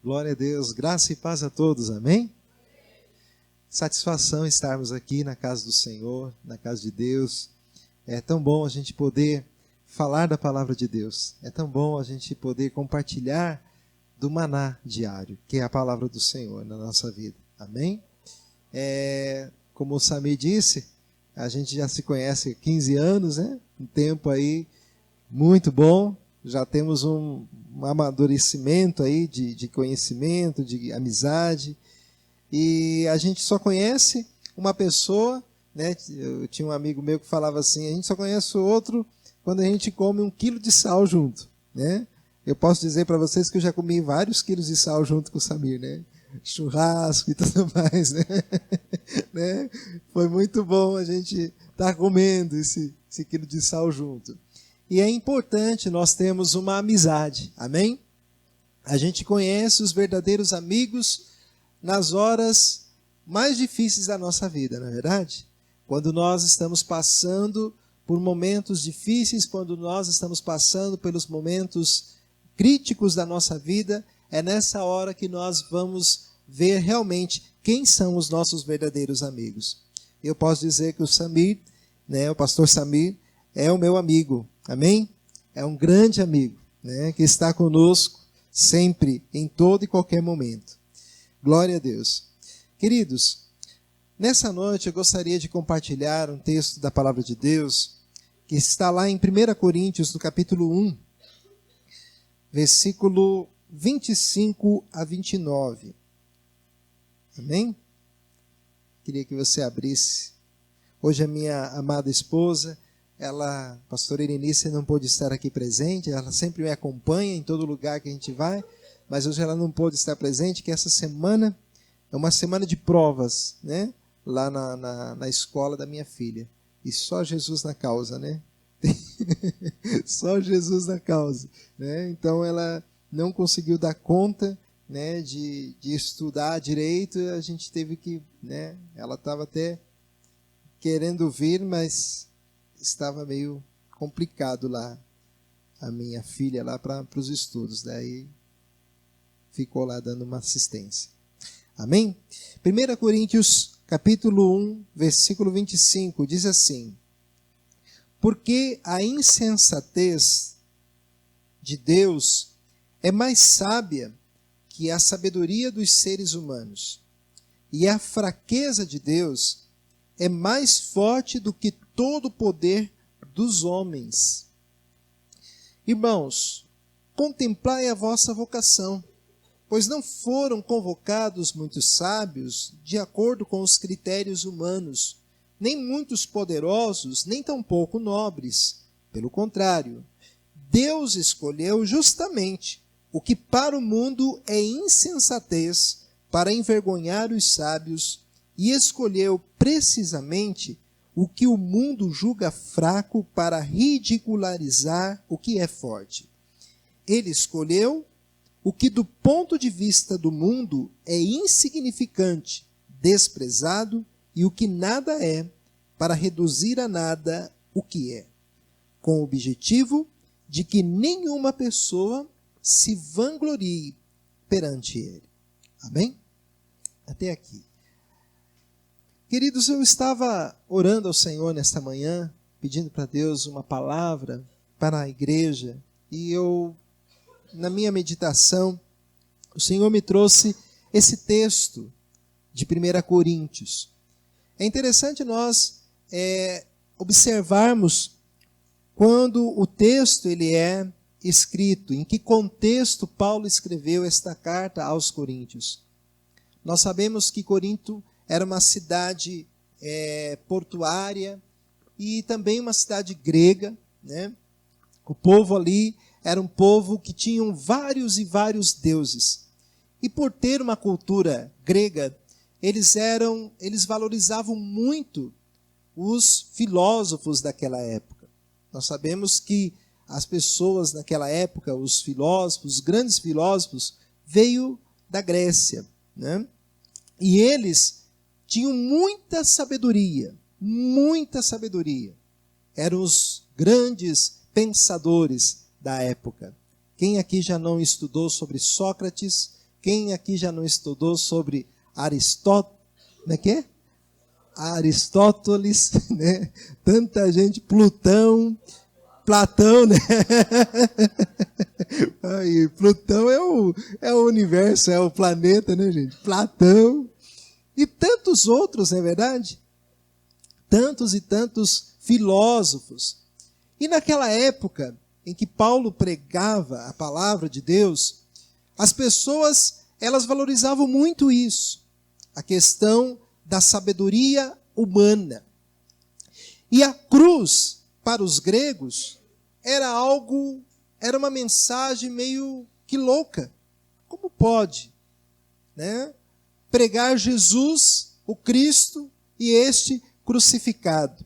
Glória a Deus, graça e paz a todos, amém? Satisfação estarmos aqui na casa do Senhor, na casa de Deus. É tão bom a gente poder falar da palavra de Deus. É tão bom a gente poder compartilhar do maná diário, que é a palavra do Senhor na nossa vida, amém? Como o Samir disse, a gente já se conhece há 15 anos, né? Um tempo aí muito bom. Já temos um amadurecimento aí de conhecimento, de amizade. E a gente só conhece uma pessoa, né? Eu tinha um amigo meu que falava assim, a gente só conhece o outro quando a gente come 1 quilo de sal junto, né? Eu posso dizer para vocês que eu já comi vários quilos de sal junto com o Samir, né? Churrasco e tudo mais, né? Né? Foi muito bom a gente estar comendo esse quilo de sal junto. E é importante nós termos uma amizade, amém? A gente conhece os verdadeiros amigos nas horas mais difíceis da nossa vida, não é verdade? Quando nós estamos passando por momentos difíceis, quando nós estamos passando pelos momentos críticos da nossa vida, é nessa hora que nós vamos ver realmente quem são os nossos verdadeiros amigos. Eu posso dizer que o Samir, né, o pastor Samir, é o meu amigo, amém? É um grande amigo, né, que está conosco sempre, em todo e qualquer momento. Glória a Deus. Queridos, nessa noite eu gostaria de compartilhar um texto da palavra de Deus, que está lá em 1 Coríntios, no capítulo 1, versículo 25 a 29. Amém? Queria que você abrisse. Hoje a minha amada esposa, a pastora Irenice, não pôde estar aqui presente, ela sempre me acompanha em todo lugar que a gente vai, mas hoje ela não pôde estar presente, que essa semana é uma semana de provas, né? Lá na escola da minha filha. E só Jesus na causa, né? Só Jesus na causa, né? Então ela não conseguiu dar conta, né, de estudar direito, a gente teve que, né, ela estava até querendo vir, mas estava meio complicado lá, a minha filha lá para os estudos, daí ficou lá dando uma assistência. Amém? 1 Coríntios capítulo 1, versículo 25, diz assim: porque a insensatez de Deus é mais sábia que a sabedoria dos seres humanos, e a fraqueza de Deus é mais forte do que todo o poder dos homens. Irmãos, contemplai a vossa vocação, pois não foram convocados muitos sábios de acordo com os critérios humanos, nem muitos poderosos, nem tampouco nobres. Pelo contrário, Deus escolheu justamente o que para o mundo é insensatez para envergonhar os sábios, e escolheu precisamente o que o mundo julga fraco para ridicularizar o que é forte. Ele escolheu o que do ponto de vista do mundo é insignificante, desprezado, e o que nada é, para reduzir a nada o que é, com o objetivo de que nenhuma pessoa se vanglorie perante ele. Amém? Até aqui. Queridos, eu estava orando ao Senhor nesta manhã, pedindo para Deus uma palavra para a igreja, e na minha meditação, o Senhor me trouxe esse texto de 1 Coríntios. É interessante nós observarmos quando o texto ele é escrito, em que contexto Paulo escreveu esta carta aos Coríntios. Nós sabemos que Corinto era uma cidade portuária e também uma cidade grega, né? O povo ali era um povo que tinham vários e vários deuses. E por ter uma cultura grega, eles valorizavam muito os filósofos daquela época. Nós sabemos que as pessoas naquela época, os filósofos, os grandes filósofos, veio da Grécia, né? E eles tinham muita sabedoria. Eram os grandes pensadores da época. Quem aqui já não estudou sobre Sócrates? Quem aqui já não estudou sobre Aristóteles, como é que é? Aristóteles, né? Tanta gente, Plutão, Platão, né? Aí, Plutão é o universo, é o planeta, né, gente? Platão e tantos outros, não é verdade? Tantos e tantos filósofos. E naquela época em que Paulo pregava a palavra de Deus, as pessoas, elas valorizavam muito isso, a questão da sabedoria humana. E a cruz, para os gregos, era uma mensagem meio que louca. Como pode, né, pregar Jesus, o Cristo, e este crucificado?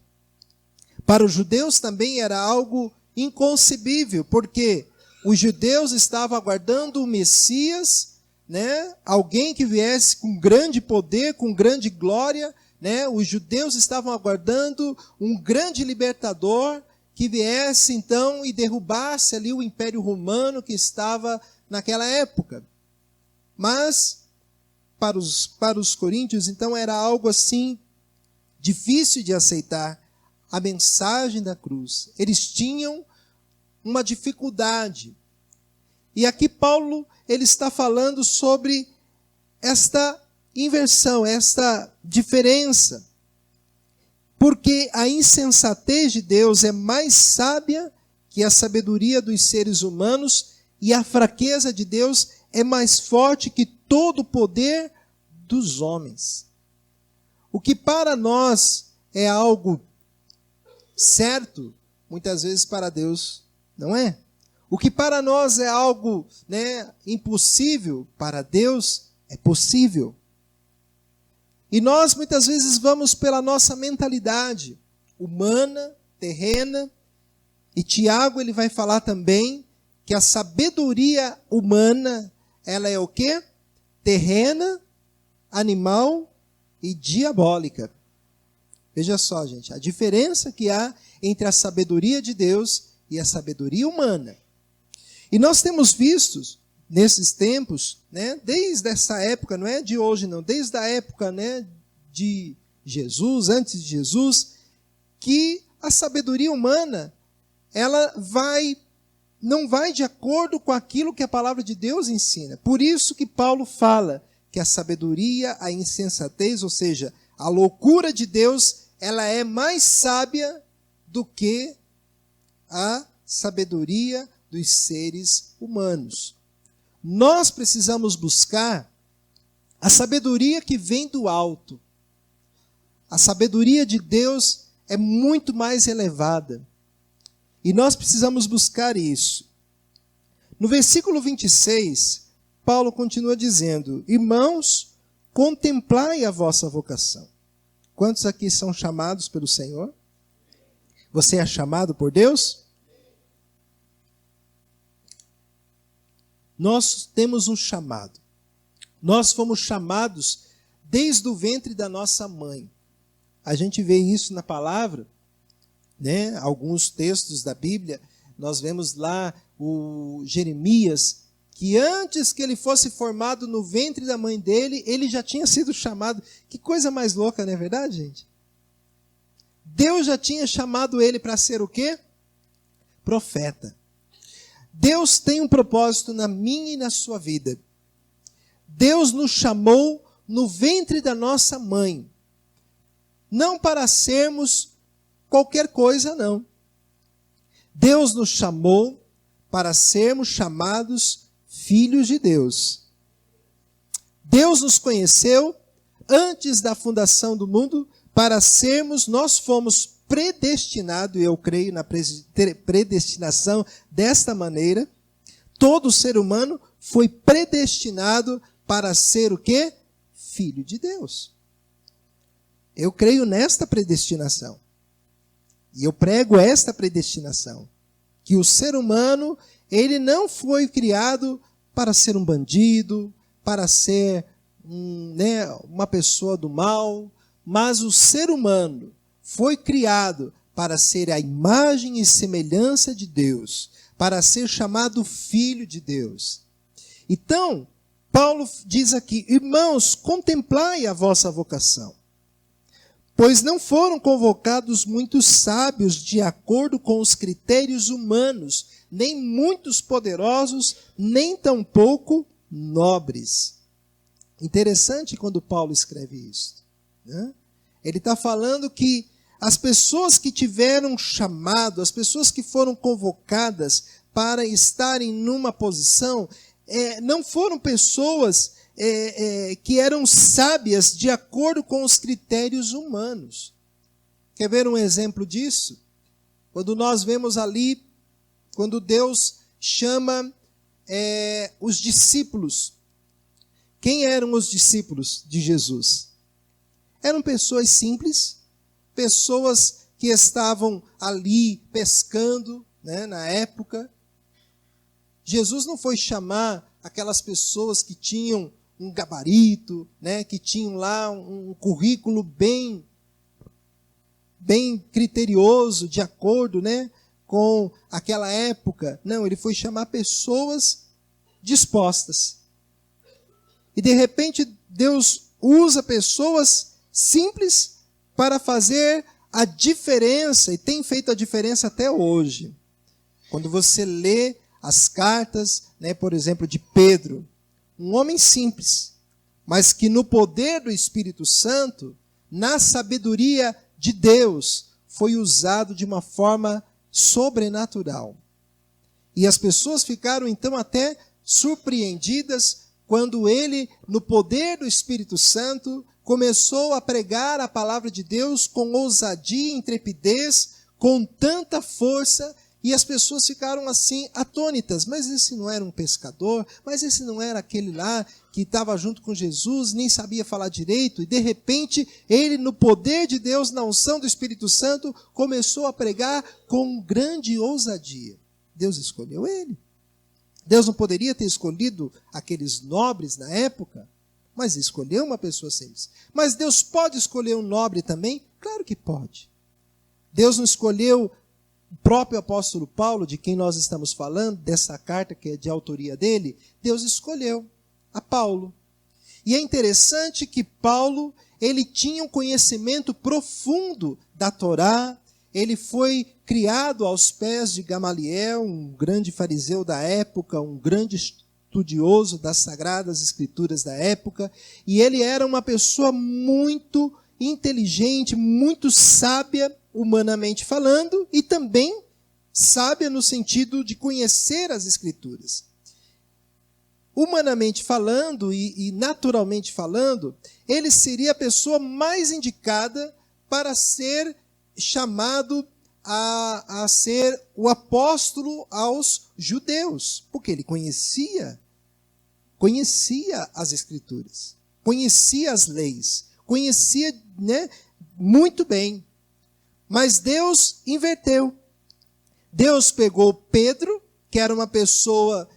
Para os judeus também era algo inconcebível, porque os judeus estavam aguardando o Messias, né? Alguém que viesse com grande poder, com grande glória, né? Os judeus estavam aguardando um grande libertador que viesse então e derrubasse ali o Império Romano que estava naquela época. Mas para os coríntios, então, era algo assim difícil de aceitar a mensagem da cruz. Eles tinham uma dificuldade. E aqui Paulo, ele está falando sobre esta inversão, esta diferença. Porque a insensatez de Deus é mais sábia que a sabedoria dos seres humanos, e a fraqueza de Deus é mais forte que todo o poder dos homens. O que para nós é algo certo, muitas vezes para Deus não é. O que para nós é algo, né, impossível, para Deus é possível. E nós muitas vezes vamos pela nossa mentalidade humana, terrena, e Tiago ele vai falar também que a sabedoria humana, ela é o quê? Terrena, animal e diabólica. Veja só, gente, a diferença que há entre a sabedoria de Deus e a sabedoria humana. E nós temos visto nesses tempos, né, desde essa época, não é de hoje não, desde a época, né, de Jesus, antes de Jesus, que a sabedoria humana, ela não vai de acordo com aquilo que a palavra de Deus ensina. Por isso que Paulo fala que a sabedoria, a insensatez, ou seja, a loucura de Deus, ela é mais sábia do que a sabedoria dos seres humanos. Nós precisamos buscar a sabedoria que vem do alto. A sabedoria de Deus é muito mais elevada. E nós precisamos buscar isso. No versículo 26, Paulo continua dizendo: irmãos, contemplai a vossa vocação. Quantos aqui são chamados pelo Senhor? Você é chamado por Deus? Nós temos um chamado. Nós fomos chamados desde o ventre da nossa mãe. A gente vê isso na palavra, né? Alguns textos da Bíblia, nós vemos lá o Jeremias, que antes que ele fosse formado no ventre da mãe dele, ele já tinha sido chamado. Que coisa mais louca, não é verdade, gente? Deus já tinha chamado ele para ser o quê? Profeta. Deus tem um propósito na minha e na sua vida. Deus nos chamou no ventre da nossa mãe. Não para sermos qualquer coisa, não. Deus nos chamou para sermos chamados filhos de Deus. Deus nos conheceu antes da fundação do mundo para sermos, nós fomos predestinados, e eu creio na predestinação desta maneira, todo ser humano foi predestinado para ser o quê? Filho de Deus. Eu creio nesta predestinação. E eu prego esta predestinação. Que o ser humano, ele não foi criado para ser um bandido, para ser uma pessoa do mal, mas o ser humano foi criado para ser a imagem e semelhança de Deus, para ser chamado filho de Deus. Então, Paulo diz aqui: irmãos, contemplai a vossa vocação, pois não foram convocados muitos sábios de acordo com os critérios humanos, nem muitos poderosos, nem tampouco nobres. Interessante quando Paulo escreve isso, né? Ele está falando que as pessoas que tiveram chamado, as pessoas que foram convocadas para estarem numa posição, não foram pessoas que eram sábias de acordo com os critérios humanos. Quer ver um exemplo disso? Quando nós vemos ali, quando Deus chama os discípulos. Quem eram os discípulos de Jesus? Eram pessoas simples, pessoas que estavam ali pescando, né, na época. Jesus não foi chamar aquelas pessoas que tinham um gabarito, né, que tinham lá um currículo bem criterioso, de acordo, né, com aquela época. Não, ele foi chamar pessoas dispostas. E de repente Deus usa pessoas simples para fazer a diferença, e tem feito a diferença até hoje. Quando você lê as cartas, né, por exemplo, de Pedro, um homem simples, mas que no poder do Espírito Santo, na sabedoria de Deus, foi usado de uma forma sobrenatural. E as pessoas ficaram então até surpreendidas quando ele, no poder do Espírito Santo, começou a pregar a palavra de Deus com ousadia e intrepidez, com tanta força, e as pessoas ficaram assim atônitas. Mas esse não era um pescador? Mas esse não era aquele lá que estava junto com Jesus, nem sabia falar direito? E de repente, ele, no poder de Deus, na unção do Espírito Santo, começou a pregar com grande ousadia. Deus escolheu ele. Deus não poderia ter escolhido aqueles nobres na época, mas escolheu uma pessoa simples. Mas Deus pode escolher um nobre também? Claro que pode. Deus não escolheu o próprio apóstolo Paulo, de quem nós estamos falando, dessa carta que é de autoria dele. Deus escolheu a Paulo. E é interessante que Paulo, ele tinha um conhecimento profundo da Torá. Ele foi criado aos pés de Gamaliel, um grande fariseu da época, um grande estudioso das Sagradas Escrituras da época, e ele era uma pessoa muito inteligente, muito sábia, humanamente falando, e também sábia no sentido de conhecer as Escrituras. Humanamente falando e naturalmente falando, ele seria a pessoa mais indicada para ser chamado a ser o apóstolo aos judeus, porque ele conhecia as Escrituras, conhecia as leis, conhecia, né, muito bem. Mas Deus inverteu. Deus pegou Pedro, que era uma pessoa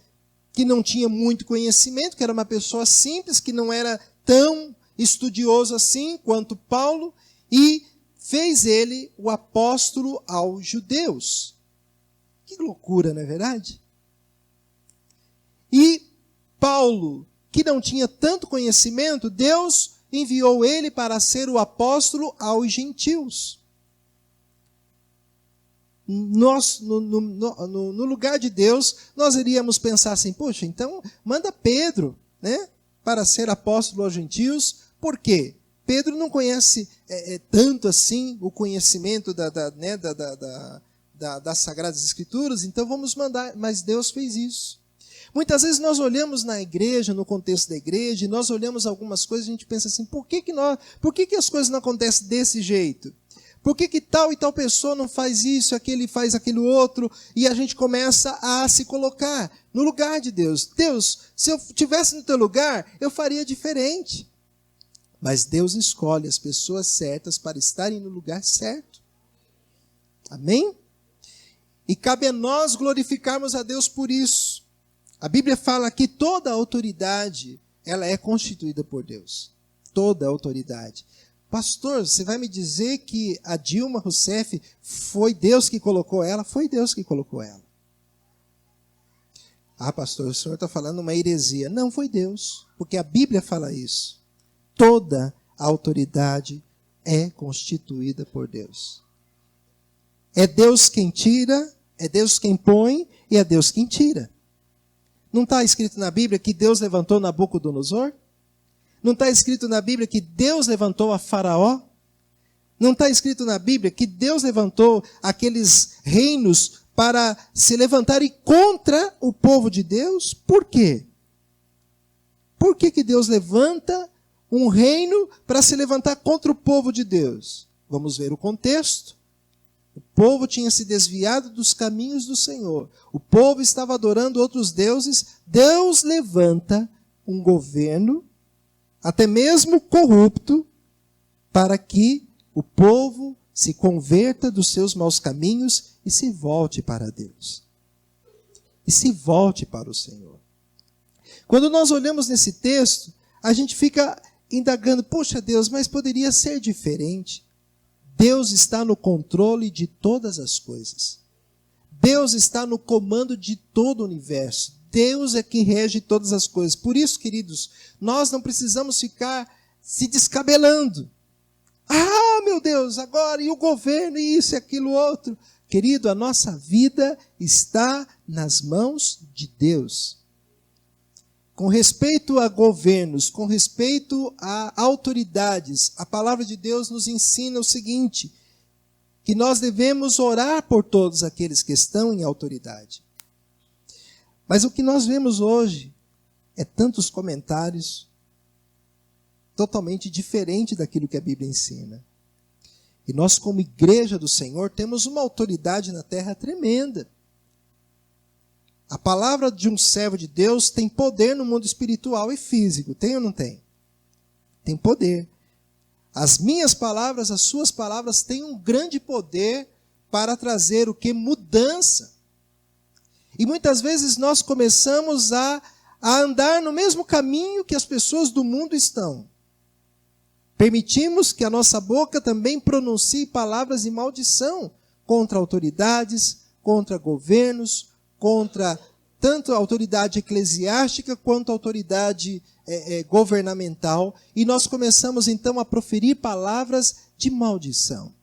que não tinha muito conhecimento, que era uma pessoa simples, que não era tão estudioso assim quanto Paulo, e fez ele o apóstolo aos judeus. Que loucura, não é verdade? E Paulo, que não tinha tanto conhecimento, Deus enviou ele para ser o apóstolo aos gentios. Nós, no lugar de Deus, nós iríamos pensar assim: poxa, então manda Pedro, né, para ser apóstolo aos gentios. Por quê? Pedro não conhece tanto assim o conhecimento das Sagradas Escrituras, então vamos mandar. Mas Deus fez isso. Muitas vezes nós olhamos na igreja, no contexto da igreja, e nós olhamos algumas coisas e a gente pensa assim: por que as coisas não acontecem desse jeito? Por que tal e tal pessoa não faz isso, aquele faz aquilo outro? E a gente começa a se colocar no lugar de Deus. Deus, se eu estivesse no teu lugar, eu faria diferente. Mas Deus escolhe as pessoas certas para estarem no lugar certo. Amém? E cabe a nós glorificarmos a Deus por isso. A Bíblia fala que toda a autoridade, ela é constituída por Deus. Toda a autoridade. Pastor, você vai me dizer que a Dilma Rousseff foi Deus que colocou ela? Foi Deus que colocou ela. Ah, pastor, o senhor está falando uma heresia. Não, foi Deus, porque a Bíblia fala isso. Toda a autoridade é constituída por Deus. É Deus quem tira, é Deus quem põe e é Deus quem tira. Não está escrito na Bíblia que Deus levantou Nabucodonosor? Não está escrito na Bíblia que Deus levantou a Faraó? Não está escrito na Bíblia que Deus levantou aqueles reinos para se levantarem contra o povo de Deus? Por quê? Por que Deus levanta um reino para se levantar contra o povo de Deus? Vamos ver o contexto. O povo tinha se desviado dos caminhos do Senhor. O povo estava adorando outros deuses. Deus levanta um governo, até mesmo corrupto, para que o povo se converta dos seus maus caminhos e se volte para Deus. E se volte para o Senhor. Quando nós olhamos nesse texto, a gente fica indagando, poxa Deus, mas poderia ser diferente. Deus está no controle de todas as coisas. Deus está no comando de todo o universo. Deus é quem rege todas as coisas. Por isso, queridos, nós não precisamos ficar se descabelando. Ah, meu Deus, agora, e o governo, e isso e aquilo outro. Querido, a nossa vida está nas mãos de Deus. Com respeito a governos, com respeito a autoridades, a palavra de Deus nos ensina o seguinte, que nós devemos orar por todos aqueles que estão em autoridade. Mas o que nós vemos hoje é tantos comentários totalmente diferente daquilo que a Bíblia ensina. E nós, como igreja do Senhor, temos uma autoridade na terra tremenda. A palavra de um servo de Deus tem poder no mundo espiritual e físico. Tem ou não tem? Tem poder. As minhas palavras, as suas palavras têm um grande poder para trazer o que? Mudança. E muitas vezes nós começamos a andar no mesmo caminho que as pessoas do mundo estão. Permitimos que a nossa boca também pronuncie palavras de maldição contra autoridades, contra governos, contra tanto a autoridade eclesiástica quanto a autoridade governamental. E nós começamos então a proferir palavras de maldição.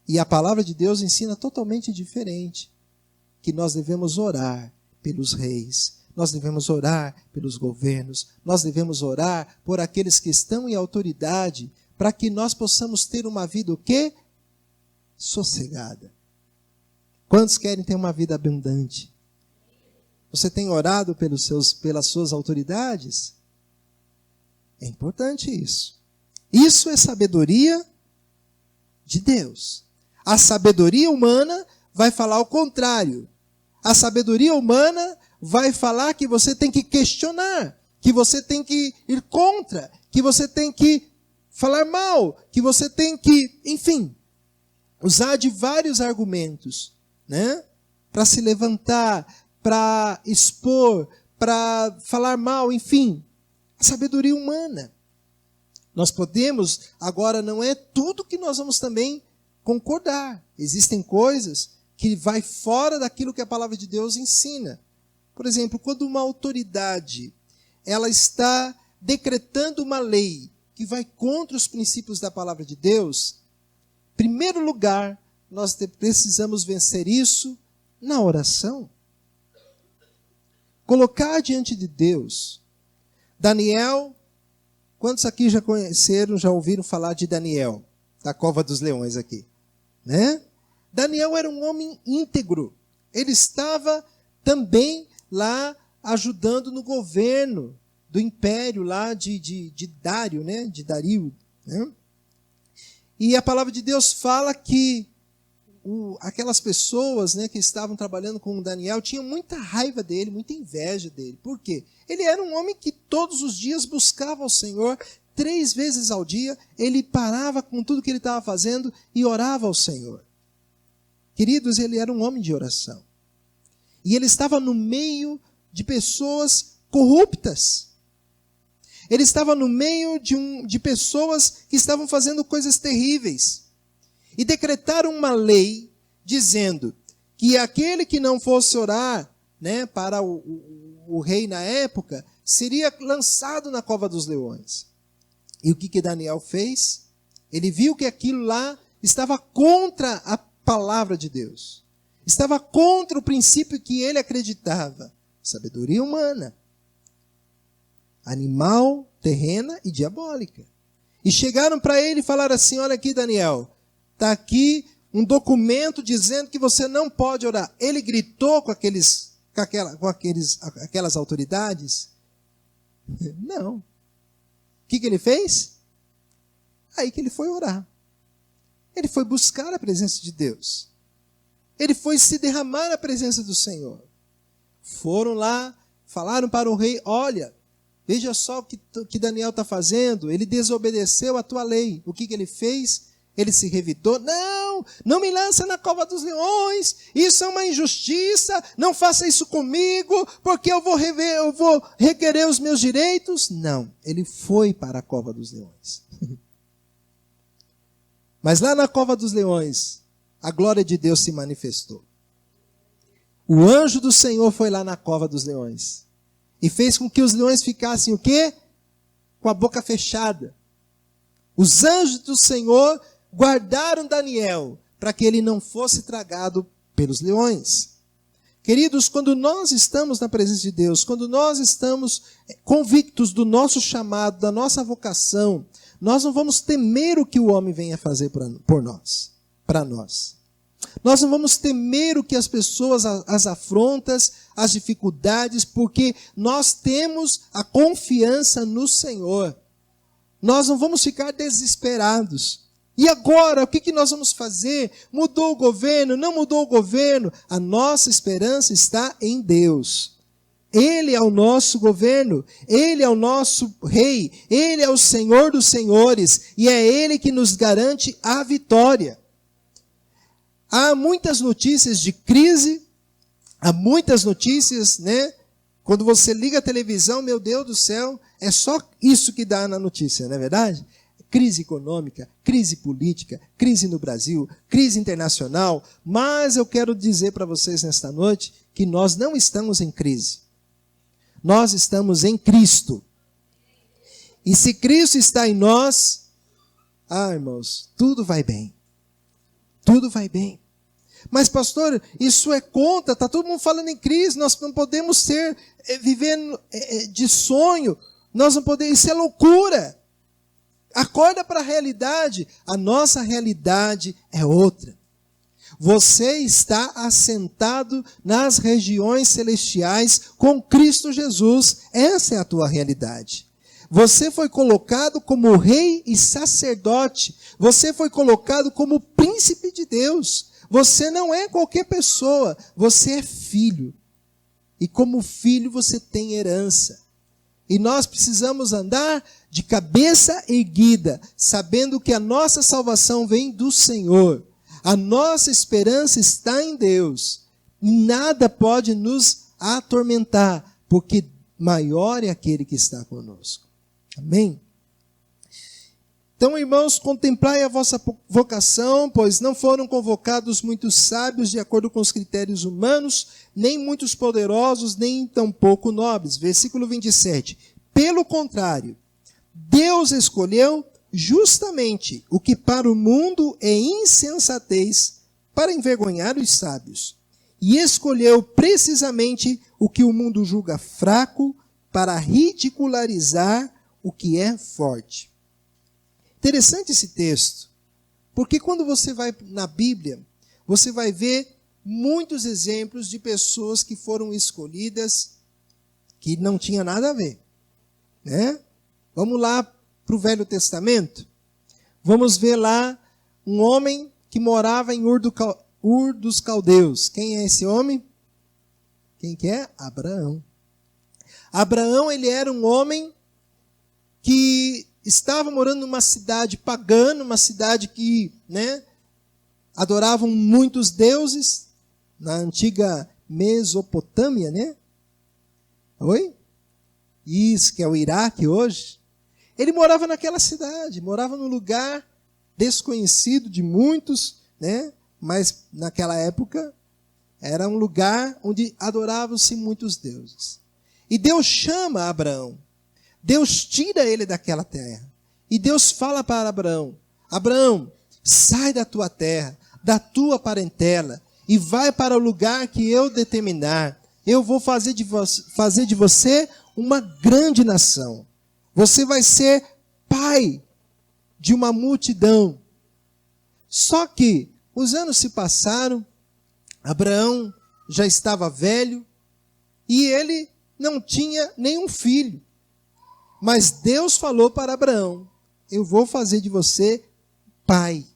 E a palavra de Deus ensina totalmente diferente. Que nós devemos orar pelos reis, nós devemos orar pelos governos, nós devemos orar por aqueles que estão em autoridade, para que nós possamos ter uma vida o quê? Sossegada. Quantos querem ter uma vida abundante? Você tem orado pelas suas autoridades? É importante isso. Isso é sabedoria de Deus. A sabedoria humana vai falar o contrário. A sabedoria humana vai falar que você tem que questionar, que você tem que ir contra, que você tem que falar mal, que você tem que, enfim, usar de vários argumentos, né? Para se levantar, para expor, para falar mal, enfim. A sabedoria humana. Nós podemos, agora não é tudo que nós vamos também concordar. Existem coisas que vai fora daquilo que a palavra de Deus ensina. Por exemplo, quando uma autoridade ela está decretando uma lei que vai contra os princípios da palavra de Deus, em primeiro lugar, nós precisamos vencer isso na oração. Colocar diante de Deus. Daniel, quantos aqui já conheceram, já ouviram falar de Daniel, da cova dos leões aqui, né? Daniel era um homem íntegro. Ele estava também lá ajudando no governo do império lá de Dário, né? De Dario, né? E a palavra de Deus fala que aquelas pessoas, né, que estavam trabalhando com Daniel tinham muita raiva dele, muita inveja dele. Por quê? Ele era um homem que todos os dias buscava ao Senhor. 3 vezes ao dia ele parava com tudo que ele estava fazendo e orava ao Senhor. Queridos, ele era um homem de oração. E ele estava no meio de pessoas corruptas. Ele estava no meio de pessoas que estavam fazendo coisas terríveis. E decretaram uma lei dizendo que aquele que não fosse orar, né, para o rei na época, seria lançado na cova dos leões. E o que Daniel fez? Ele viu que aquilo lá estava contra a palavra de Deus. Estava contra o princípio que ele acreditava. Sabedoria humana. Animal, terrena e diabólica. E chegaram para ele e falaram assim, olha aqui Daniel, está aqui um documento dizendo que você não pode orar. Ele gritou com aquelas autoridades? Não. O que ele fez? Aí que ele foi orar. Ele foi buscar a presença de Deus. Ele foi se derramar na presença do Senhor. Foram lá, falaram para o rei, olha, veja só o que Daniel está fazendo, ele desobedeceu a tua lei. O que ele fez? Ele se revidou, não me lança na cova dos leões, isso é uma injustiça, não faça isso comigo, porque eu vou requerer os meus direitos. Não, ele foi para a cova dos leões. Mas lá na cova dos leões, a glória de Deus se manifestou. O anjo do Senhor foi lá na cova dos leões e fez com que os leões ficassem o quê? Com a boca fechada. Os anjos do Senhor guardaram Daniel para que ele não fosse tragado pelos leões. Queridos, quando nós estamos na presença de Deus, quando nós estamos convictos do nosso chamado, da nossa vocação, nós não vamos temer o que o homem venha fazer por nós, para nós. Nós não vamos temer o que as pessoas, as afrontas, as dificuldades, porque nós temos a confiança no Senhor. Nós não vamos ficar desesperados. E agora, o que nós vamos fazer? Mudou o governo? Não mudou o governo? A nossa esperança está em Deus. Ele é o nosso governo, Ele é o nosso rei, Ele é o Senhor dos senhores, e é Ele que nos garante a vitória. Há muitas notícias de crise, há muitas notícias, né? Quando você liga a televisão, meu Deus do céu, é só isso que dá na notícia, não é verdade? Crise econômica, crise política, crise no Brasil, crise internacional, mas eu quero dizer para vocês nesta noite que nós não estamos em crise. Nós estamos em Cristo. E se Cristo está em nós, irmãos, tudo vai bem. Tudo vai bem. Mas, pastor, isso é contra, está todo mundo falando em crise, nós não podemos viver de sonho, nós não podemos, isso é loucura. Acorda para a realidade, a nossa realidade é outra. Você está assentado nas regiões celestiais com Cristo Jesus, essa é a tua realidade. Você foi colocado como rei e sacerdote, você foi colocado como príncipe de Deus. Você não é qualquer pessoa, você é filho. E como filho você tem herança. E nós precisamos andar de cabeça erguida, sabendo que a nossa salvação vem do Senhor. A nossa esperança está em Deus. Nada pode nos atormentar, porque maior é aquele que está conosco. Amém? Então, irmãos, contemplai a vossa vocação, pois não foram convocados muitos sábios de acordo com os critérios humanos, nem muitos poderosos, nem tampouco nobres. Versículo 27. Pelo contrário, Deus escolheu justamente o que para o mundo é insensatez para envergonhar os sábios. E escolheu precisamente o que o mundo julga fraco para ridicularizar o que é forte. Interessante esse texto, porque quando você vai na Bíblia, você vai ver muitos exemplos de pessoas que foram escolhidas que não tinha nada a ver, né? Vamos lá para o Velho Testamento. Vamos ver lá um homem que morava em Ur dos Caldeus. Quem é esse homem? Quem que é? Abraão. Abraão, ele era um homem que estava morando numa cidade pagã, uma cidade que, né, adoravam muitos deuses, na antiga Mesopotâmia, né? Oi? Isso, que é o Iraque hoje. Ele morava naquela cidade, morava num lugar desconhecido de muitos, né? Mas naquela época Era um lugar onde adoravam-se muitos deuses. E Deus chama Abraão. Deus tira ele daquela terra. E Deus fala para Abraão: Abraão, sai da tua terra, da tua parentela, e vai para o lugar que eu determinar. Eu vou fazer de você uma grande nação. Você vai ser pai de uma multidão. Só que os anos se passaram, Abraão já estava velho e ele não tinha nenhum filho. Mas Deus falou para Abraão: eu vou fazer de você pai.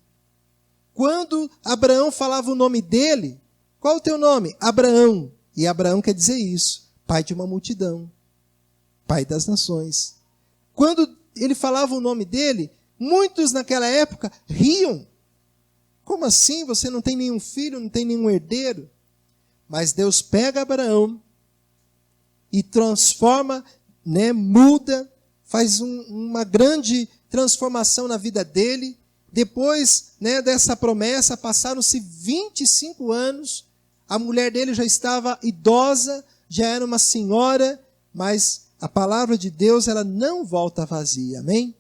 Quando Abraão falava o nome dele, qual o teu nome? Abraão. E Abraão quer dizer isso, pai de uma multidão, pai das nações. Quando ele falava o nome dele, muitos naquela época riam. Como assim? Você não tem nenhum filho, não tem nenhum herdeiro? Mas Deus pega Abraão e transforma, muda, faz uma grande transformação na vida dele. Depois dessa promessa, passaram-se 25 anos, a mulher dele já estava idosa, já era uma senhora, mas a palavra de Deus ela não volta vazia, amém?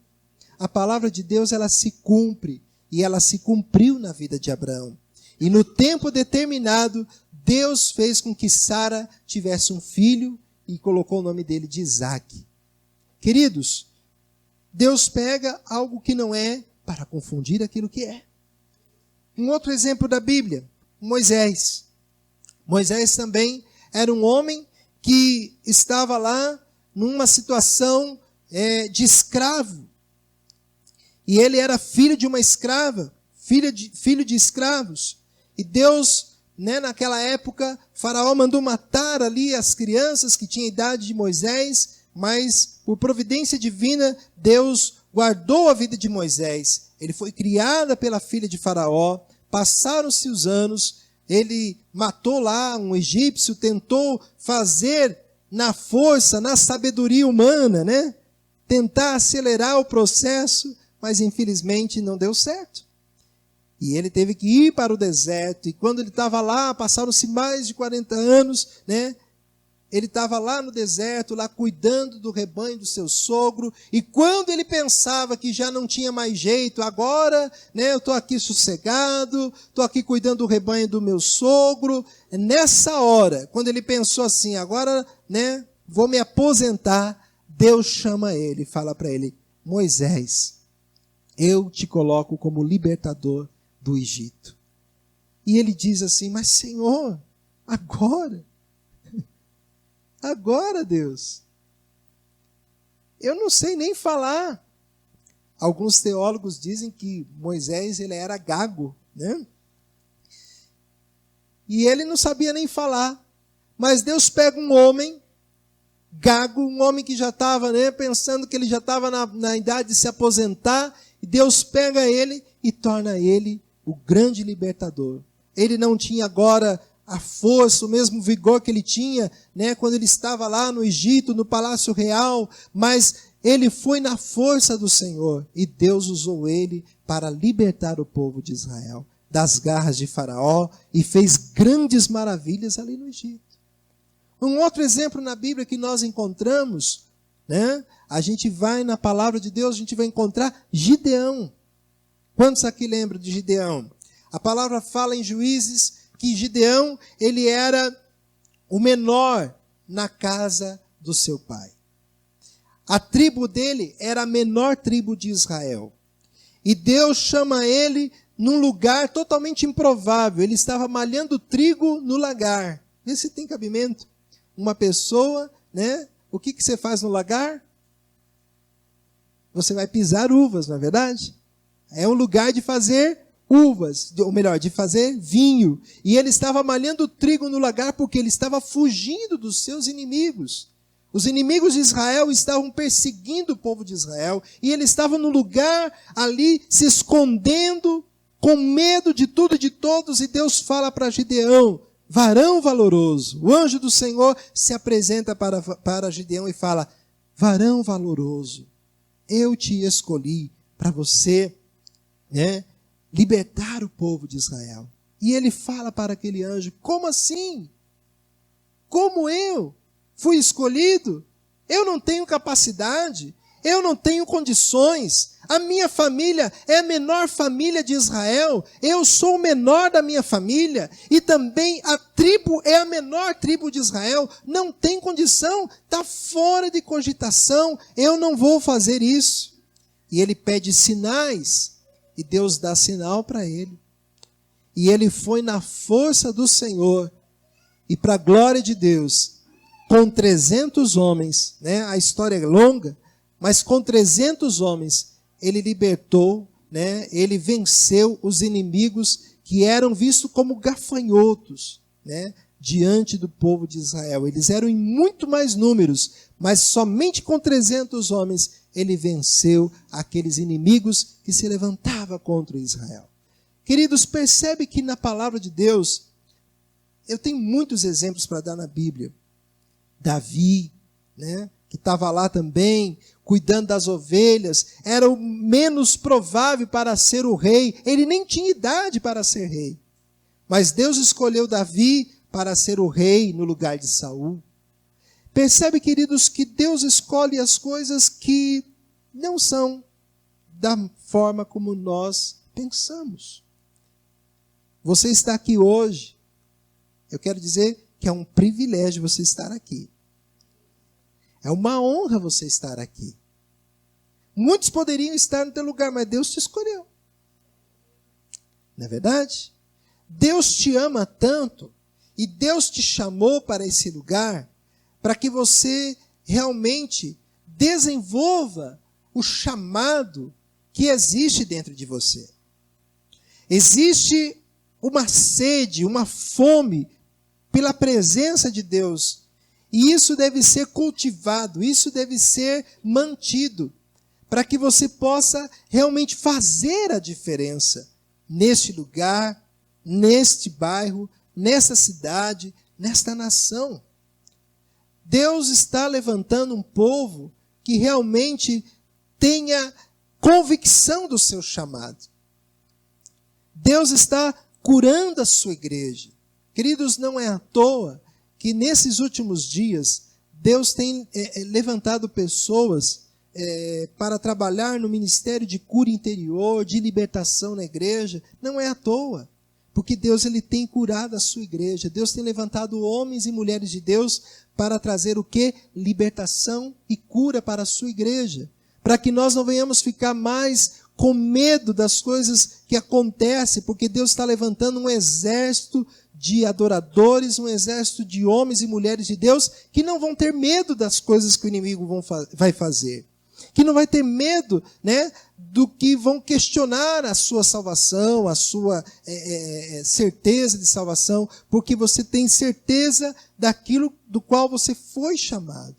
A palavra de Deus ela se cumpre, e ela se cumpriu na vida de Abraão. E no tempo determinado, Deus fez com que Sara tivesse um filho e colocou o nome dele de Isaque. Queridos, Deus pega algo que não é para confundir aquilo que é. Um outro exemplo da Bíblia, Moisés. Moisés também era um homem que estava lá numa situação de escravo. E ele era filho de uma escrava, filho de escravos. E Deus, naquela época, Faraó mandou matar ali as crianças que tinham a idade de Moisés, mas por providência divina, Deus guardou a vida de Moisés. Ele foi criado pela filha de Faraó, passaram-se os anos, ele matou lá um egípcio, tentou fazer na força, na sabedoria humana, tentar acelerar o processo, mas infelizmente não deu certo. E ele teve que ir para o deserto, e quando ele estava lá, passaram-se mais de 40 anos, ele estava lá no deserto, lá cuidando do rebanho do seu sogro, e quando ele pensava que já não tinha mais jeito, agora, eu estou aqui sossegado, estou aqui cuidando do rebanho do meu sogro, nessa hora, quando ele pensou assim, agora, vou me aposentar, Deus chama ele e fala para ele: Moisés, eu te coloco como libertador do Egito. E ele diz assim: mas Senhor, agora, Deus, eu não sei nem falar. Alguns teólogos dizem que Moisés ele era gago, E ele não sabia nem falar. Mas Deus pega um homem gago, um homem que já estava pensando que ele já estava na idade de se aposentar, e Deus pega ele e torna ele o grande libertador. Ele não tinha agora a força, o mesmo vigor que ele tinha, quando ele estava lá no Egito, no Palácio Real, mas ele foi na força do Senhor, e Deus usou ele para libertar o povo de Israel das garras de Faraó, e fez grandes maravilhas ali no Egito. Um outro exemplo na Bíblia que nós encontramos, a gente vai na palavra de Deus, a gente vai encontrar Gideão. Quantos aqui lembram de Gideão? A palavra fala em Juízes que Gideão, ele era o menor na casa do seu pai. A tribo dele era a menor tribo de Israel. E Deus chama ele num lugar totalmente improvável. Ele estava malhando trigo no lagar. Vê se tem cabimento. Uma pessoa, o que você faz no lagar? Você vai pisar uvas, não é verdade? É um lugar de fazer uvas, ou melhor, de fazer vinho. E ele estava malhando trigo no lagar porque ele estava fugindo dos seus inimigos. Os inimigos de Israel estavam perseguindo o povo de Israel, e ele estava no lugar ali se escondendo, com medo de tudo e de todos, e Deus fala para Gideão: varão valoroso. O anjo do Senhor se apresenta para Gideão e fala: varão valoroso, eu te escolhi para você libertar o povo de Israel. E ele fala para aquele anjo: como assim? Como eu fui escolhido? Eu não tenho capacidade, eu não tenho condições, a minha família é a menor família de Israel, eu sou o menor da minha família, e também a tribo é a menor tribo de Israel, não tem condição, está fora de cogitação, eu não vou fazer isso. E ele pede sinais, e Deus dá sinal para ele. E ele foi na força do Senhor, e para a glória de Deus, com 300 homens, né? A história é longa, mas com 300 homens, ele libertou, né? Ele venceu os inimigos que eram vistos como gafanhotos, né? Diante do povo de Israel. Eles eram em muito mais números, mas somente com 300 homens ele venceu aqueles inimigos que se levantavam contra Israel. Queridos, percebe que na palavra de Deus, eu tenho muitos exemplos para dar na Bíblia. Davi, né, que estava lá também, cuidando das ovelhas, era o menos provável para ser o rei. Ele nem tinha idade para ser rei. Mas Deus escolheu Davi para ser o rei no lugar de Saul. Percebe, queridos, que Deus escolhe as coisas que não são da forma como nós pensamos. Você está aqui hoje, eu quero dizer que é um privilégio você estar aqui. É uma honra você estar aqui. Muitos poderiam estar no teu lugar, mas Deus te escolheu. Não é verdade? Deus te ama tanto e Deus te chamou para esse lugar para que você realmente desenvolva o chamado que existe dentro de você. Existe uma sede, uma fome pela presença de Deus. E isso deve ser cultivado, isso deve ser mantido, para que você possa realmente fazer a diferença neste lugar, neste bairro, nessa cidade, nesta nação. Deus está levantando um povo que realmente tenha convicção do seu chamado. Deus está curando a sua igreja. Queridos, não é à toa que nesses últimos dias, Deus tem levantado pessoas para trabalhar no ministério de cura interior, de libertação na igreja. Não é à toa, porque Deus ele tem curado a sua igreja. Deus tem levantado homens e mulheres de Deus para trazer o quê? Libertação e cura para a sua igreja. Para que nós não venhamos ficar mais com medo das coisas que acontecem, porque Deus está levantando um exército de adoradores, um exército de homens e mulheres de Deus que não vão ter medo das coisas que o inimigo vai fazer. Que não vai ter medo, né, do que vão questionar a sua salvação, a sua certeza de salvação, porque você tem certeza daquilo do qual você foi chamado.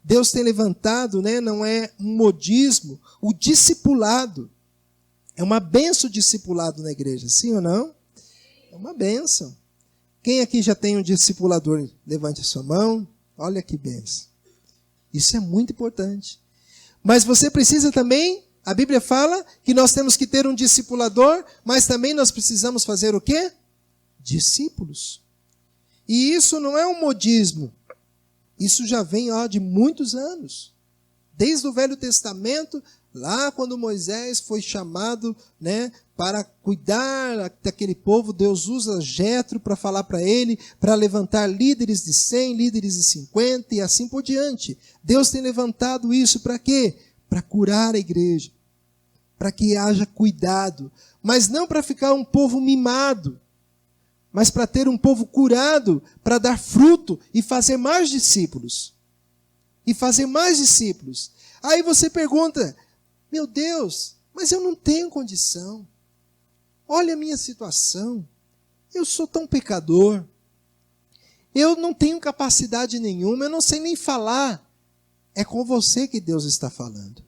Deus tem levantado, né, não é um modismo, o discipulado. É uma bênção o discipulado na igreja, sim ou não? É uma bênção. Quem aqui já tem um discipulador? Levante a sua mão. Olha que bênção. Isso é muito importante. Mas você precisa também, a Bíblia fala que nós temos que ter um discipulador, mas também nós precisamos fazer o quê? Discípulos. E isso não é um modismo. Isso já vem de muitos anos. Desde o Velho Testamento, lá quando Moisés foi chamado, né, para cuidar daquele povo, Deus usa Jetro para falar para ele, para levantar líderes de 100, líderes de 50 e assim por diante. Deus tem levantado isso para quê? Para curar a igreja, para que haja cuidado, mas não para ficar um povo mimado, mas para ter um povo curado, para dar fruto e fazer mais discípulos. E fazer mais discípulos. Aí você pergunta, meu Deus, mas eu não tenho condição. Olha a minha situação. Eu sou tão pecador. Eu não tenho capacidade nenhuma, eu não sei nem falar. É com você que Deus está falando.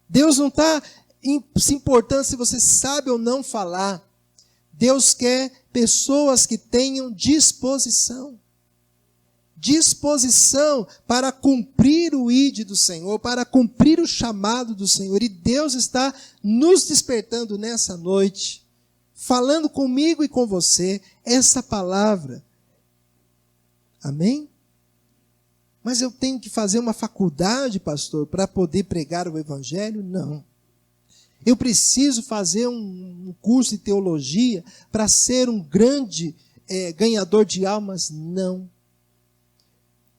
Deus não está se importando se você sabe ou não falar. Deus quer pessoas que tenham disposição. Disposição para cumprir o ID do Senhor, para cumprir o chamado do Senhor. E Deus está nos despertando nessa noite. falando comigo e com você essa palavra. Amém? Mas eu tenho que fazer uma faculdade, pastor, para poder pregar o evangelho? Não. Eu preciso fazer um curso de teologia para ser um grande ganhador de almas? Não.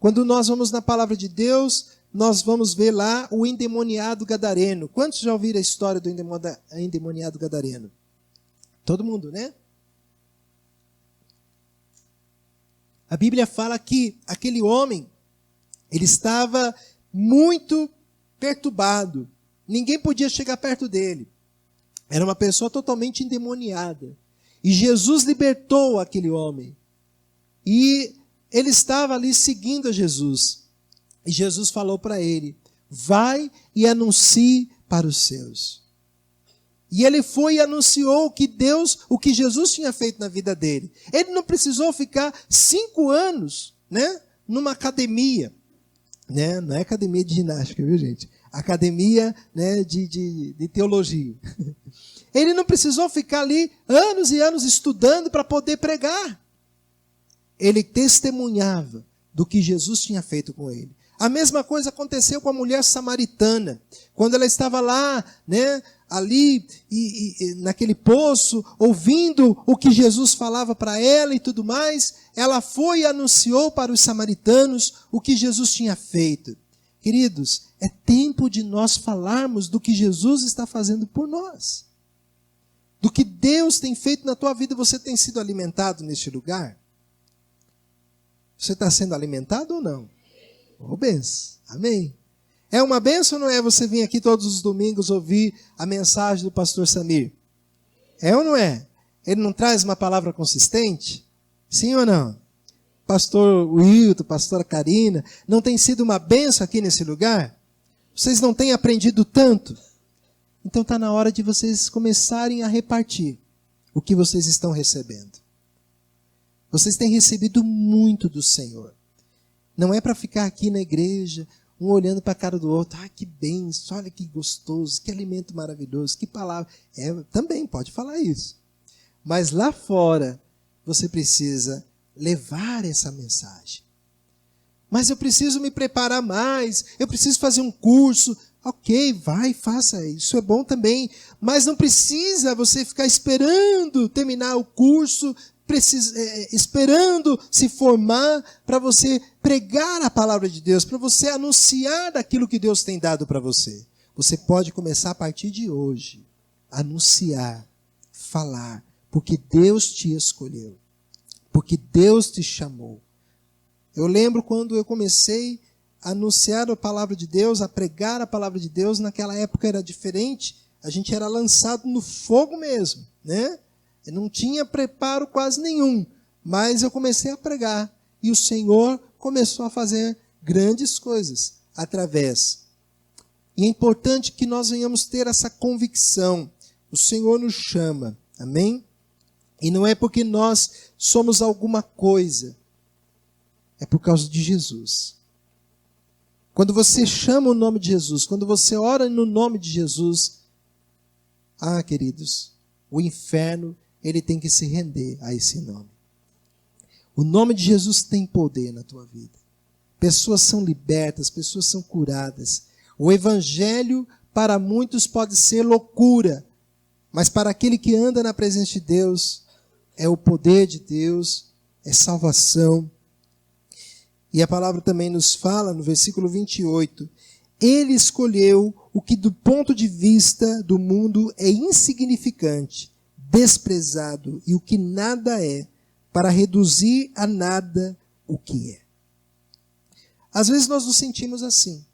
Quando nós vamos na palavra de Deus, nós vamos ver lá o endemoniado gadareno. Quantos já ouviram a história do endemoniado gadareno? Todo mundo, né? A Bíblia fala que aquele homem, ele estava muito perturbado. Ninguém podia chegar perto dele. Era uma pessoa totalmente endemoniada. E Jesus libertou aquele homem. E ele estava ali seguindo a Jesus. E Jesus falou para ele: vai e anuncie para os seus. E ele foi e anunciou o que Jesus tinha feito na vida dele. Ele não precisou ficar 5 anos, né, numa academia. Né? Não é academia de ginástica, viu, gente? Academia, né, de teologia. Ele não precisou ficar ali anos e anos estudando para poder pregar. Ele testemunhava do que Jesus tinha feito com ele. A mesma coisa aconteceu com a mulher samaritana. Quando ela estava lá, né, ali naquele poço, ouvindo o que Jesus falava para ela e tudo mais, ela foi e anunciou para os samaritanos o que Jesus tinha feito. Queridos, é tempo de nós falarmos do que Jesus está fazendo por nós. Do que Deus tem feito na tua vida. Você tem sido alimentado neste lugar? Você está sendo alimentado ou não? Oh, benção. Amém. É uma benção ou não é você vir aqui todos os domingos ouvir a mensagem do pastor Samir? É ou não é? Ele não traz uma palavra consistente? Sim ou não? Pastor Wilton, pastora Karina, não tem sido uma benção aqui nesse lugar? Vocês não têm aprendido tanto? Então está na hora de vocês começarem a repartir o que vocês estão recebendo. Vocês têm recebido muito do Senhor. Não é para ficar aqui na igreja, um olhando para a cara do outro. Ah, que benção, olha que gostoso, que alimento maravilhoso, que palavra. Também pode falar isso. Mas lá fora, você precisa levar essa mensagem. Mas eu preciso me preparar mais, eu preciso fazer um curso. Ok, vai, faça, isso é bom também. Mas não precisa você ficar esperando terminar o curso, esperando se formar para você pregar a palavra de Deus, para você anunciar daquilo que Deus tem dado para você. Você pode começar a partir de hoje, anunciar, falar, porque Deus te escolheu, porque Deus te chamou. Eu lembro quando eu comecei a anunciar a palavra de Deus, a pregar a palavra de Deus, naquela época era diferente, a gente era lançado no fogo mesmo, né? Eu não tinha preparo quase nenhum, mas eu comecei a pregar e o Senhor começou a fazer grandes coisas através. E é importante que nós venhamos ter essa convicção. O Senhor nos chama, amém? E não é porque nós somos alguma coisa, é por causa de Jesus. Quando você chama o nome de Jesus, quando você ora no nome de Jesus, queridos, o inferno ele tem que se render a esse nome. O nome de Jesus tem poder na tua vida. Pessoas são libertas, pessoas são curadas. O evangelho para muitos pode ser loucura, mas para aquele que anda na presença de Deus, é o poder de Deus, é salvação. E a palavra também nos fala no versículo 28, ele escolheu o que do ponto de vista do mundo é insignificante, desprezado e o que nada é, para reduzir a nada o que é. Às vezes nós nos sentimos assim,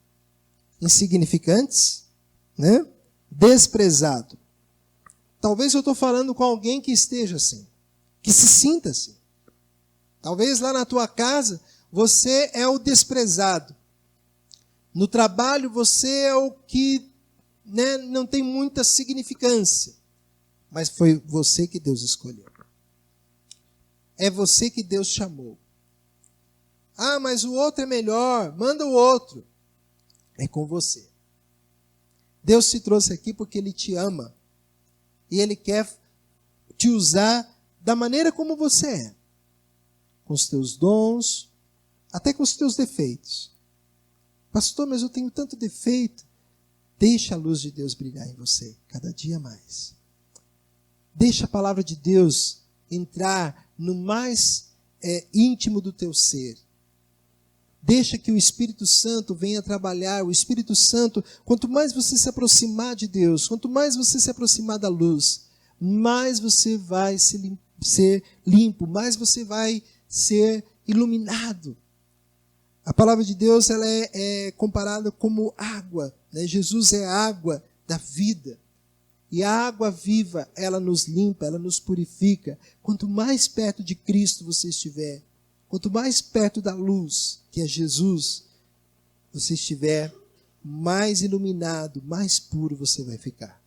insignificantes, né? Desprezado. Talvez eu estou falando com alguém que esteja assim, que se sinta assim. Talvez lá na tua casa você é o desprezado. No trabalho você é o que, né, não tem muita significância. Mas foi você que Deus escolheu. É você que Deus chamou. Mas o outro é melhor, manda o outro. É com você. Deus te trouxe aqui porque Ele te ama. E Ele quer te usar da maneira como você é. Com os teus dons, até com os teus defeitos. Pastor, mas eu tenho tanto defeito. Deixa a luz de Deus brilhar em você, cada dia mais. Deixa a palavra de Deus entrar no mais íntimo do teu ser. Deixa que o Espírito Santo venha trabalhar. O Espírito Santo, quanto mais você se aproximar de Deus, quanto mais você se aproximar da luz, mais você vai ser limpo, mais você vai ser iluminado. A palavra de Deus ela é comparada como água, né? Jesus é a água da vida. E a água viva, ela nos limpa, ela nos purifica. Quanto mais perto de Cristo você estiver, quanto mais perto da luz, que é Jesus, você estiver, mais iluminado, mais puro você vai ficar.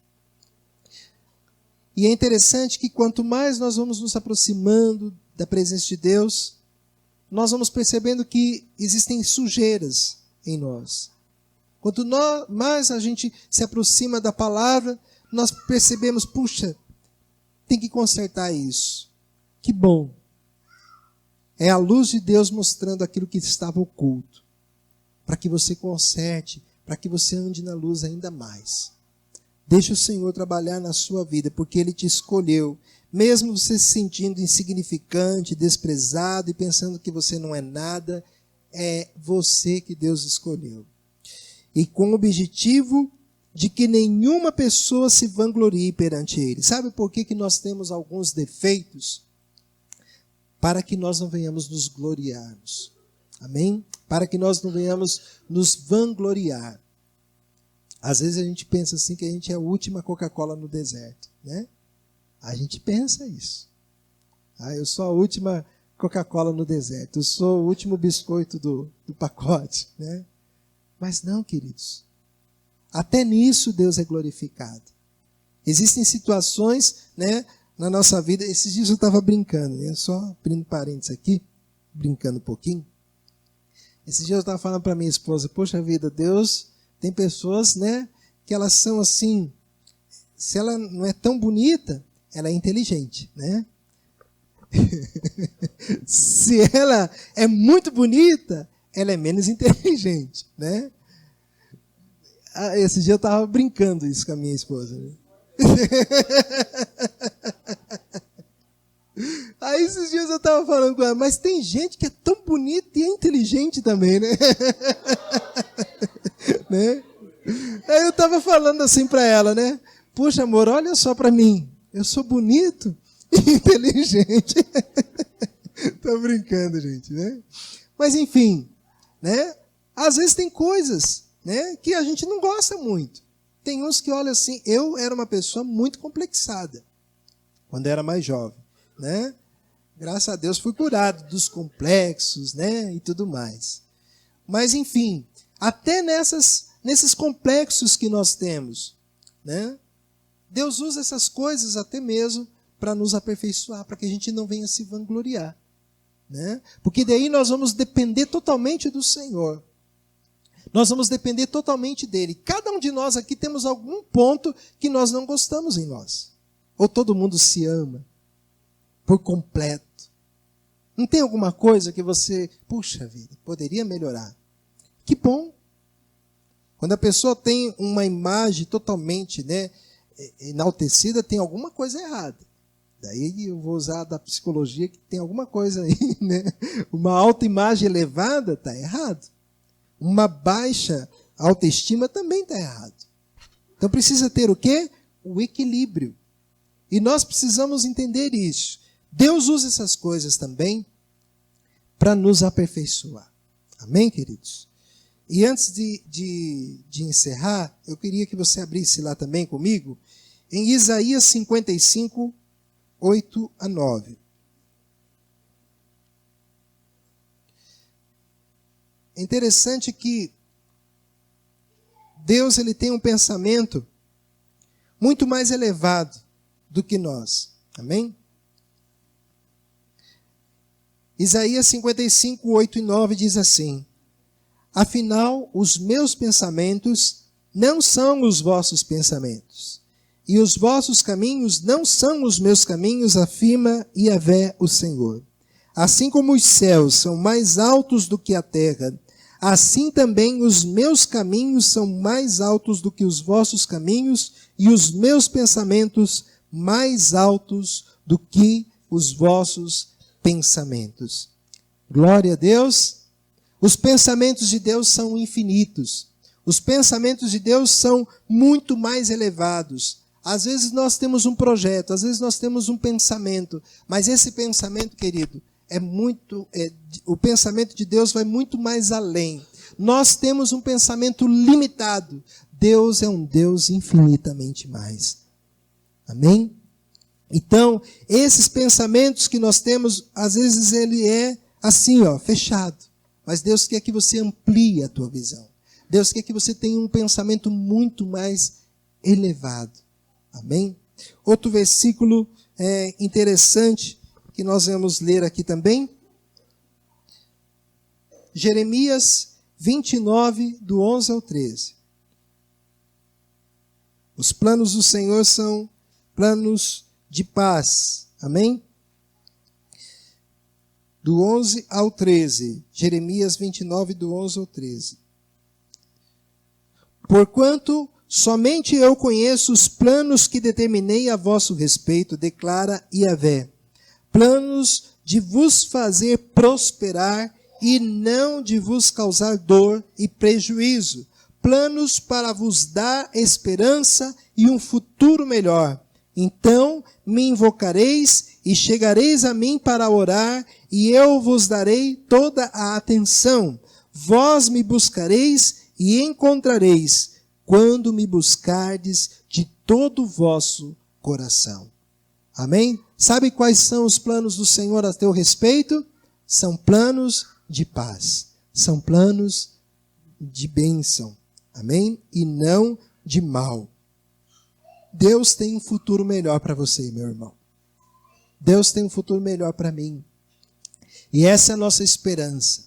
E é interessante que quanto mais nós vamos nos aproximando da presença de Deus, nós vamos percebendo que existem sujeiras em nós. Quanto mais a gente se aproxima da palavra, nós percebemos, puxa, tem que consertar isso. Que bom. É a luz de Deus mostrando aquilo que estava oculto. Para que você conserte, para que você ande na luz ainda mais. Deixa o Senhor trabalhar na sua vida, porque Ele te escolheu. Mesmo você se sentindo insignificante, desprezado e pensando que você não é nada, é você que Deus escolheu. E com o objetivo de que nenhuma pessoa se vanglorie perante Ele. Sabe por que nós temos alguns defeitos? Para que nós não venhamos nos gloriarmos. Amém? Para que nós não venhamos nos vangloriar. Às vezes a gente pensa assim que a gente é a última Coca-Cola no deserto, né? A gente pensa isso. Eu sou a última Coca-Cola no deserto. Eu sou o último biscoito do pacote, né? Mas não, queridos. Até nisso Deus é glorificado. Existem situações, né, na nossa vida. Esses dias eu estava brincando, né? Só abrindo parênteses aqui, brincando um pouquinho. Esses dias eu estava falando para minha esposa, poxa vida, Deus tem pessoas, né, que elas são assim, se ela não é tão bonita, ela é inteligente, né? Se ela é muito bonita, ela é menos inteligente, né? Esse dia eu estava brincando isso com a minha esposa. Né? Aí esses dias eu estava falando com ela, mas tem gente que é tão bonita e é inteligente também, né? Né? Aí eu estava falando assim para ela, né? Puxa, amor, olha só para mim. Eu sou bonito e inteligente. Tô brincando, gente, né? Mas enfim, né? Às vezes tem coisas, né, que a gente não gosta muito. Tem uns que olham assim, eu era uma pessoa muito complexada quando era mais jovem, né? Graças a Deus fui curado dos complexos, né, e tudo mais. Mas enfim, até nesses complexos que nós temos, né? Deus usa essas coisas até mesmo para nos aperfeiçoar, para que a gente não venha se vangloriar, né? Porque daí nós vamos depender totalmente do Senhor. Nós vamos depender totalmente dele. Cada um de nós aqui temos algum ponto que nós não gostamos em nós. Ou todo mundo se ama por completo. Não tem alguma coisa que você, puxa vida, poderia melhorar? Que bom. Quando a pessoa tem uma imagem totalmente, né, enaltecida, tem alguma coisa errada. Daí eu vou usar da psicologia que tem alguma coisa aí, né? Uma autoimagem elevada está errado. Uma baixa autoestima também está errado. Então precisa ter o quê? O equilíbrio. E nós precisamos entender isso. Deus usa essas coisas também para nos aperfeiçoar. Amém, queridos? E antes de encerrar, eu queria que você abrisse lá também comigo, em Isaías 55, 8 a 9. É interessante que Deus ele tem um pensamento muito mais elevado do que nós. Amém? Isaías 55, 8 e 9 diz assim: Afinal, os meus pensamentos não são os vossos pensamentos, e os vossos caminhos não são os meus caminhos, afirma Yahvé, o Senhor. Assim como os céus são mais altos do que a terra, assim também os meus caminhos são mais altos do que os vossos caminhos, e os meus pensamentos mais altos do que os vossos pensamentos. Glória a Deus. Os pensamentos de Deus são infinitos. Os pensamentos de Deus são muito mais elevados. Às vezes nós temos um projeto, às vezes nós temos um pensamento, mas esse pensamento, querido, o pensamento de Deus vai muito mais além. Nós temos um pensamento limitado. Deus é um Deus infinitamente mais. Amém? Então, esses pensamentos que nós temos, às vezes ele é assim, fechado. Mas Deus quer que você amplie a tua visão. Deus quer que você tenha um pensamento muito mais elevado. Amém? Outro versículo interessante que nós vamos ler aqui também. Jeremias 29, do 11 ao 13. Os planos do Senhor são planos de paz. Amém? Do 11 ao 13. Jeremias 29, do 11 ao 13. Porquanto somente eu conheço os planos que determinei a vosso respeito, declara Yahvé. Planos de vos fazer prosperar e não de vos causar dor e prejuízo. Planos para vos dar esperança e um futuro melhor. Então me invocareis e chegareis a mim para orar, e eu vos darei toda a atenção. Vós me buscareis e encontrareis, quando me buscardes de todo o vosso coração. Amém? Sabe quais são os planos do Senhor a teu respeito? São planos de paz. São planos de bênção. Amém? E não de mal. Deus tem um futuro melhor para você, meu irmão. Deus tem um futuro melhor para mim. E essa é a nossa esperança.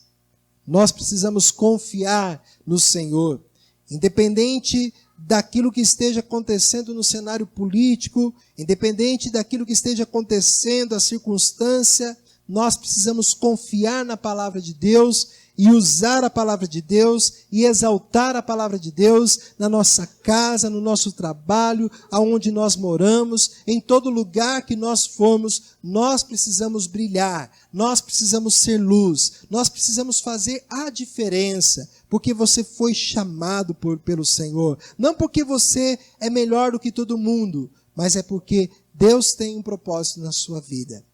Nós precisamos confiar no Senhor. Independente daquilo que esteja acontecendo no cenário político, independente daquilo que esteja acontecendo, a circunstância, nós precisamos confiar na palavra de Deus e usar a palavra de Deus e exaltar a palavra de Deus na nossa casa, no nosso trabalho, aonde nós moramos, em todo lugar que nós formos. Nós precisamos brilhar, nós precisamos ser luz, nós precisamos fazer a diferença, porque você foi chamado pelo Senhor. Não porque você é melhor do que todo mundo, mas é porque Deus tem um propósito na sua vida.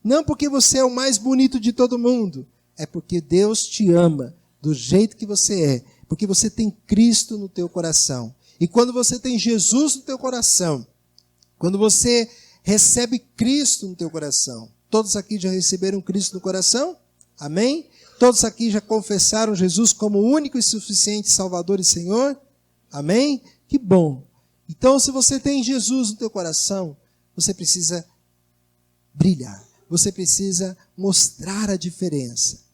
Não porque você é o mais bonito de todo mundo, é porque Deus te ama do jeito que você é, porque você tem Cristo no teu coração. E quando você tem Jesus no teu coração, quando você recebe Cristo no teu coração, todos aqui já receberam Cristo no coração? Amém? Todos aqui já confessaram Jesus como único e suficiente Salvador e Senhor? Amém? Que bom. Então, se você tem Jesus no teu coração, você precisa brilhar. Você precisa mostrar a diferença.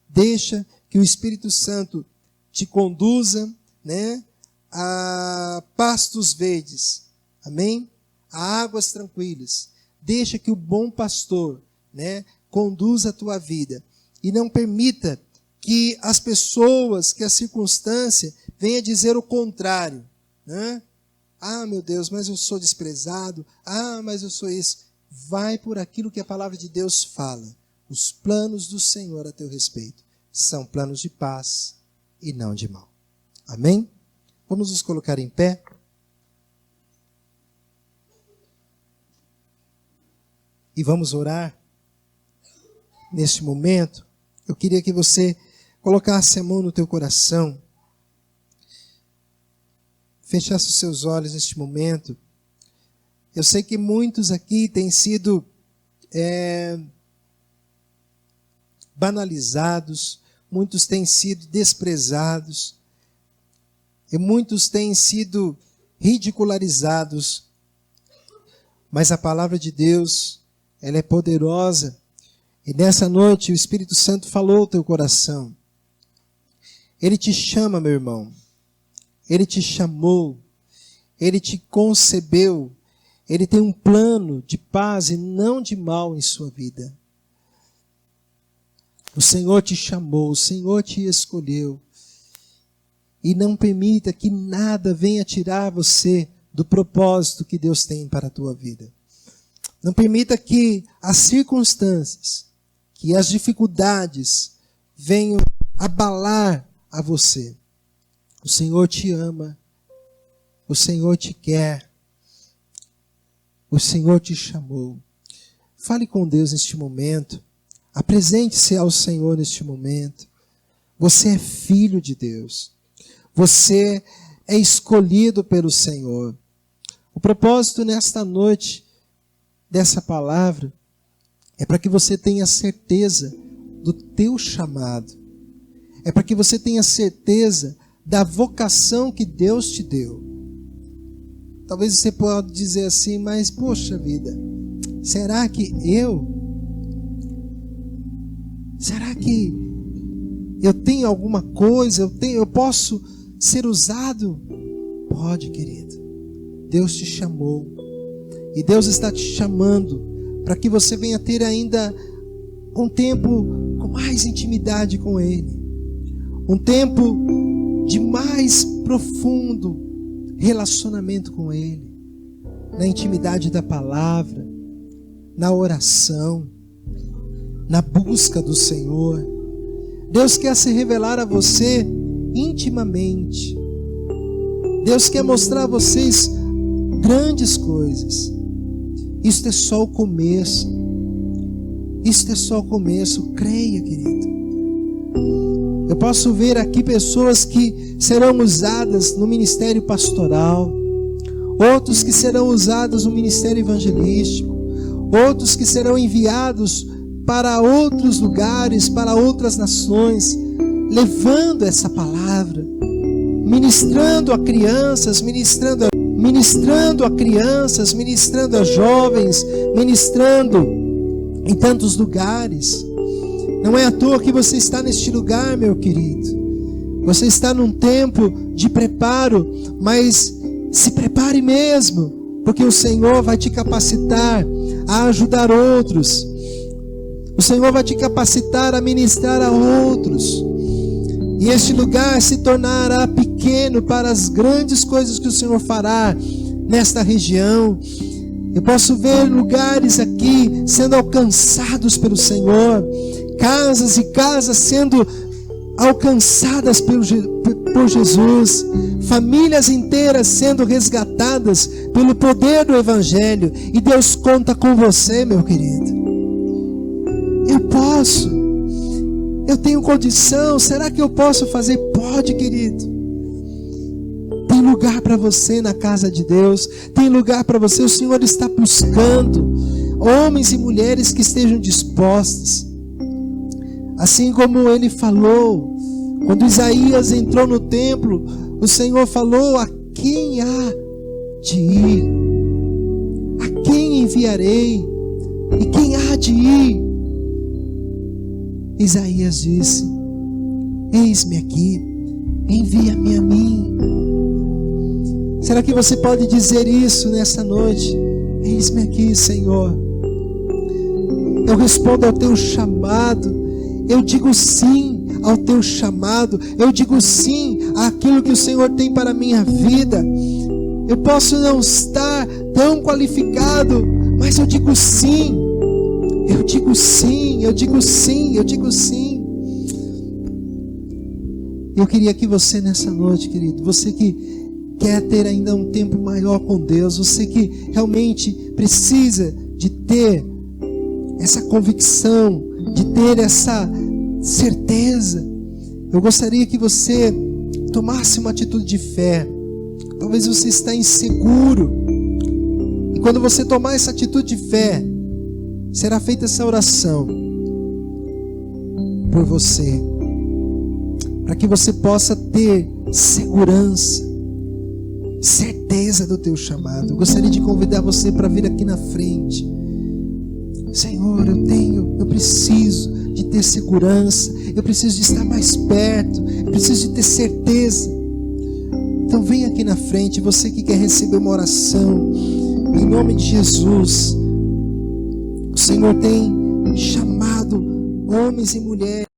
Deixa que o Espírito Santo te conduza, a pastos verdes. Amém? A águas tranquilas. Deixa que o bom pastor, conduza a tua vida. E não permita que as pessoas, que a circunstância venha dizer o contrário. Ah, meu Deus, mas eu sou desprezado. Ah, mas eu sou isso. Vai por aquilo que a palavra de Deus fala. Os planos do Senhor a teu respeito são planos de paz e não de mal. Amém? Vamos nos colocar em pé. E vamos orar. Neste momento, eu queria que você colocasse a mão no teu coração. Fechasse os seus olhos neste momento. Eu sei que muitos aqui têm sido banalizados, muitos têm sido desprezados, e muitos têm sido ridicularizados. Mas a palavra de Deus, ela é poderosa. E nessa noite o Espírito Santo falou ao teu coração. Ele te chama, meu irmão. Ele te chamou. Ele te concebeu, Ele tem um plano de paz e não de mal em sua vida. O Senhor te chamou, o Senhor te escolheu. E não permita que nada venha tirar você do propósito que Deus tem para a tua vida. Não permita que as circunstâncias, que as dificuldades venham abalar a você. O Senhor te ama, o Senhor te quer, o Senhor te chamou. Fale com Deus neste momento, apresente-se ao Senhor neste momento. Você é filho de Deus, você é escolhido pelo Senhor. O propósito nesta noite dessa palavra é para que você tenha certeza do teu chamado. É para que você tenha certeza da vocação que Deus te deu. Talvez você possa dizer assim, mas poxa vida, será que eu tenho alguma coisa, eu posso ser usado? Pode, querido. Deus te chamou. E Deus está te chamando para que você venha ter ainda um tempo com mais intimidade com Ele. Um tempo de mais profundo relacionamento com Ele. Na intimidade da palavra, na oração, na busca do Senhor. Deus quer se revelar a você intimamente. Deus quer mostrar a vocês grandes coisas. Isto é só o começo. Isto é só o começo. Creia, querido. Eu posso ver aqui pessoas que serão usadas no ministério pastoral, outros que serão usados no ministério evangelístico, outros que serão enviados para outros lugares, para outras nações, levando essa palavra, ministrando a crianças, ministrando a jovens, ministrando em tantos lugares. Não é à toa que você está neste lugar, meu querido. Você está num tempo de preparo, mas se prepare mesmo, porque o Senhor vai te capacitar a ajudar outros. O Senhor vai te capacitar a ministrar a outros. E este lugar se tornará pequeno para as grandes coisas que o Senhor fará nesta região. Eu posso ver lugares aqui sendo alcançados pelo Senhor, casas e casas sendo alcançadas por Jesus, famílias inteiras sendo resgatadas pelo poder do Evangelho. E Deus conta com você, meu querido. Eu tenho condição, será que eu posso fazer? Pode, querido. Tem lugar para você na casa de Deus, tem lugar para você. O Senhor está buscando homens e mulheres que estejam dispostos. Assim como Ele falou, quando Isaías entrou no templo, o Senhor falou: a quem há de ir? A quem enviarei? E quem há de ir? Isaías disse: eis-me aqui, envia-me a mim. Será que você pode dizer isso nessa noite? Eis-me aqui, Senhor. Eu respondo ao teu chamado. Eu digo sim ao teu chamado. Eu digo sim àquilo que o Senhor tem para a minha vida. Eu posso não estar tão qualificado, mas eu digo sim. Eu digo sim, eu digo sim, eu digo sim. Eu queria que você nessa noite, querido, você que quer ter ainda um tempo maior com Deus, você que realmente precisa de ter essa convicção, de ter essa certeza, eu gostaria que você tomasse uma atitude de fé. Talvez você está inseguro, e quando você tomar essa atitude de fé, será feita essa oração por você, para que você possa ter segurança, certeza do teu chamado. Eu gostaria de convidar você para vir aqui na frente. Senhor, eu preciso de ter segurança, eu preciso de estar mais perto, eu preciso de ter certeza. Então vem aqui na frente, você que quer receber uma oração, em nome de Jesus. O Senhor tem chamado homens e mulheres